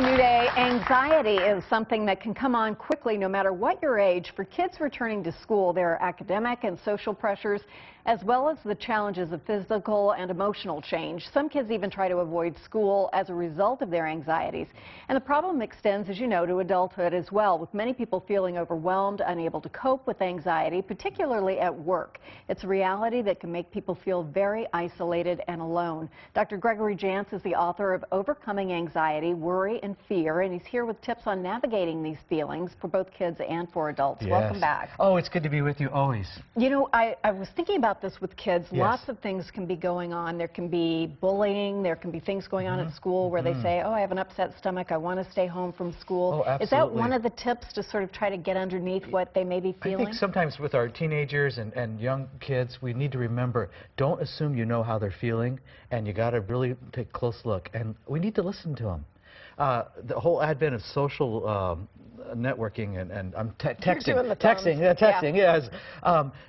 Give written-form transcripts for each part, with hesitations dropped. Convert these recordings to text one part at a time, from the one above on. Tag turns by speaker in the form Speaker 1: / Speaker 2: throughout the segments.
Speaker 1: a new day. Anxiety is something that can come on quickly no matter what your age. For kids returning to school, there are academic and social pressures, as well as the challenges of physical and emotional change. Some kids even try to avoid school as a result of their anxieties. And the problem extends, as you know, to adulthood as well, with many people feeling overwhelmed, unable to cope with anxiety, particularly at work. It's a reality that can make people feel very isolated and alone. Dr. Gregory Jantz is the author of Overcoming Anxiety, Worry, and Fear, and he's here with tips on navigating these feelings for both kids and for adults.
Speaker 2: Yes.
Speaker 1: Welcome back.
Speaker 2: Oh, it's good to be with you always.
Speaker 1: You know, I was thinking about this with kids.
Speaker 2: Yes.
Speaker 1: Lots of things can be going on. There can be bullying. There can be things going on at school where they say, oh, I have an upset stomach. I want to stay home from school.
Speaker 2: Oh, absolutely.
Speaker 1: Is that one of the tips to sort of try to get underneath what they may be feeling?
Speaker 2: I think sometimes with our teenagers and young kids, we need to remember, don't assume you know how they're feeling, and you got to really take a close look. And we need to listen to them. The whole advent of social networking and I'm texting, yes.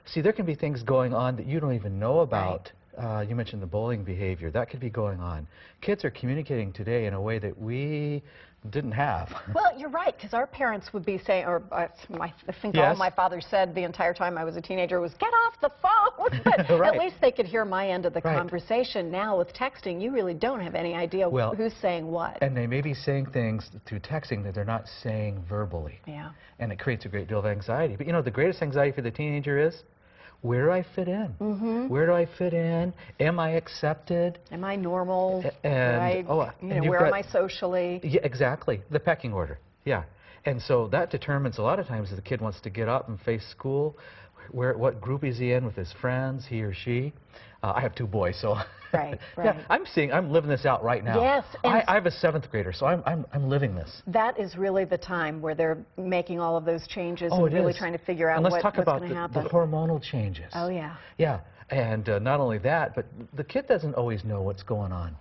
Speaker 2: See, there can be things going on that you don't even know about. Right. You mentioned the bullying behavior. That could be going on. Kids are communicating today in a way that we didn't have.
Speaker 1: Well, you're right, because our parents would be saying, or I think all my father said the entire time I was a teenager was, get off the phone. But
Speaker 2: right.
Speaker 1: At least they could hear my end of the conversation. Now with texting, you really don't have any idea who's saying what.
Speaker 2: And they may be saying things through texting that they're not saying verbally.
Speaker 1: Yeah.
Speaker 2: And it creates a great deal of anxiety. But you know, the greatest anxiety for the teenager is, where do I fit in? Where do I fit in? Am I accepted?
Speaker 1: Am I normal?
Speaker 2: And,
Speaker 1: where am I socially?
Speaker 2: Yeah, exactly. The pecking order. Yeah. And so that determines a lot of times if the kid wants to get up and face school, what group is he in with his friends, he or she. I have two boys, so
Speaker 1: right.
Speaker 2: Yeah, I'm living this out right now.
Speaker 1: Yes,
Speaker 2: I have a 7th grader, so I'm living this.
Speaker 1: That is really the time where they're making all of those changes and really trying to figure out
Speaker 2: what's
Speaker 1: going to happen.
Speaker 2: And let's talk about the hormonal changes.
Speaker 1: Oh yeah.
Speaker 2: Yeah, and not only that, but the kid doesn't always know what's going on.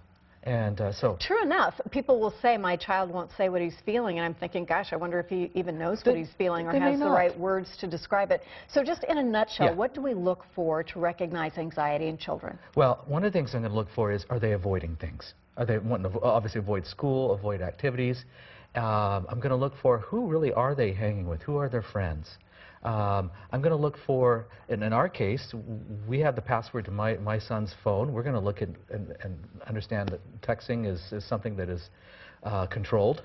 Speaker 2: And so...
Speaker 1: True enough. People will say, my child won't say what he's feeling, and I'm thinking, gosh, I wonder if he even knows what he's feeling or has the right words to describe it. So just in a nutshell, what do we look for to recognize anxiety in children?
Speaker 2: Well, one of the things I'm going to look for is, are they avoiding things? Are they wanting to obviously avoid school, avoid activities? I'm going to look for who really are they hanging with? Who are their friends? I'm going to look for, and in our case, we have the password to my son's phone. We're going to look at and understand that texting is something that is controlled.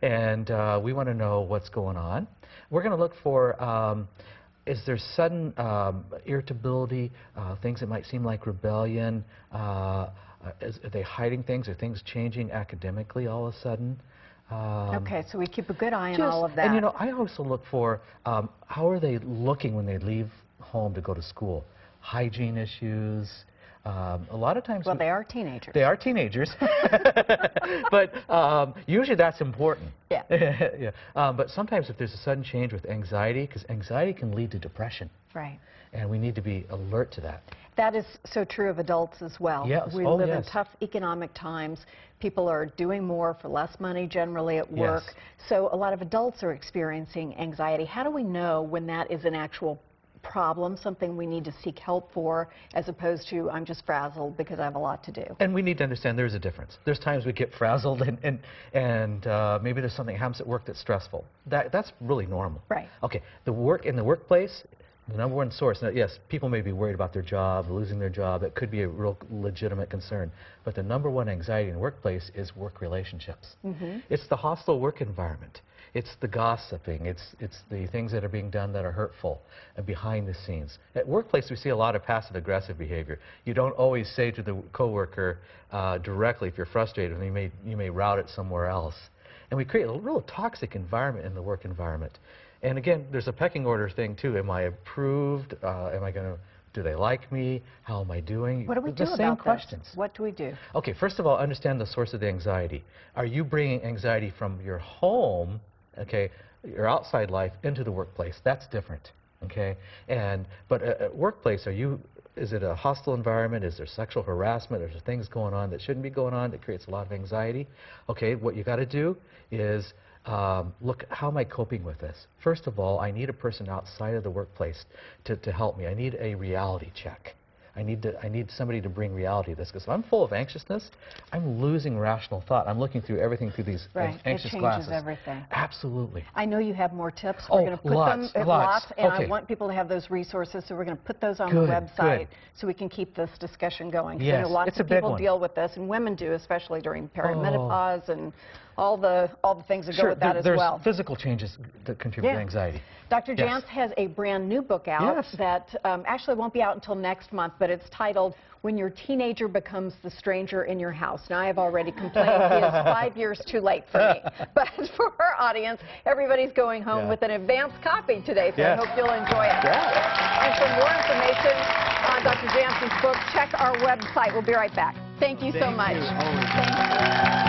Speaker 2: And we want to know what's going on. We're going to look for, is there sudden irritability, things that might seem like rebellion? Are they hiding things? Are things changing academically all of a sudden?
Speaker 1: Okay, so we keep a good eye on all of that.
Speaker 2: And you know, I also look for how are they looking when they leave home to go to school? Hygiene issues. A lot of times...
Speaker 1: Well, they are teenagers.
Speaker 2: They are teenagers. But usually that's important.
Speaker 1: Yeah.
Speaker 2: Yeah. But sometimes if there's a sudden change with anxiety, because anxiety can lead to depression.
Speaker 1: Right.
Speaker 2: And we need to be alert to that.
Speaker 1: That is so true of adults as well.
Speaker 2: Yes.
Speaker 1: We live in tough economic times. People are doing more for less money generally at work.
Speaker 2: Yes.
Speaker 1: So a lot of adults are experiencing anxiety. How do we know when that is an actual problem, something we need to seek help for, as opposed to I'm just frazzled because I have a lot to do?
Speaker 2: And we need to understand there's a difference. There's times we get frazzled and maybe there's something that happens at work that's stressful. That's really normal.
Speaker 1: Right.
Speaker 2: Okay, in the workplace, the number one source, now, yes, people may be worried about their job, losing their job. It could be a real legitimate concern. But the number one anxiety in the workplace is work relationships. It's the hostile work environment. It's the gossiping. It's the things that are being done that are hurtful behind the scenes. At workplace, we see a lot of passive-aggressive behavior. You don't always say to the coworker directly if you're frustrated, and you may route it somewhere else. And we create a real toxic environment in the work environment. And again, there's a pecking order thing too. Am I approved? Do they like me? How am I doing?
Speaker 1: What do we do about
Speaker 2: the same questions.
Speaker 1: What do we do?
Speaker 2: Okay, first of all, understand the source of the anxiety. Are you bringing anxiety from your home, okay, your outside life, into the workplace? That's different, okay? But at workplace, is it a hostile environment? Is there sexual harassment? Are there things going on that shouldn't be going on that creates a lot of anxiety? Okay, what you got to do is look, how am I coping with this? First of all, I need a person outside of the workplace to help me. I need a reality check. I need somebody to bring reality to this, because if I'm full of anxiousness, I'm losing rational thought. I'm looking through everything through these anxious glasses.
Speaker 1: It changes everything. Absolutely. I know you have more tips.
Speaker 2: We're
Speaker 1: going to put
Speaker 2: lots,
Speaker 1: them
Speaker 2: lots.
Speaker 1: and
Speaker 2: okay.
Speaker 1: I want people to have those resources, so we're going to put those on the website so we can keep this discussion going.
Speaker 2: Yes,
Speaker 1: I know lots of people deal with this, and women do, especially during perimenopause and all the things that go with that as well.
Speaker 2: There's physical changes that contribute to anxiety.
Speaker 1: Dr. Jantz has a brand new book out that actually won't be out until next month, but it's titled When Your Teenager Becomes the Stranger in Your House. Now, I have already complained he is 5 years too late for me. But for our audience, everybody's going home with an advanced copy today, so I hope you'll enjoy it. And for more information on Dr. Jantz's book, check our website. We'll be right back. Thank you so much. Thank you.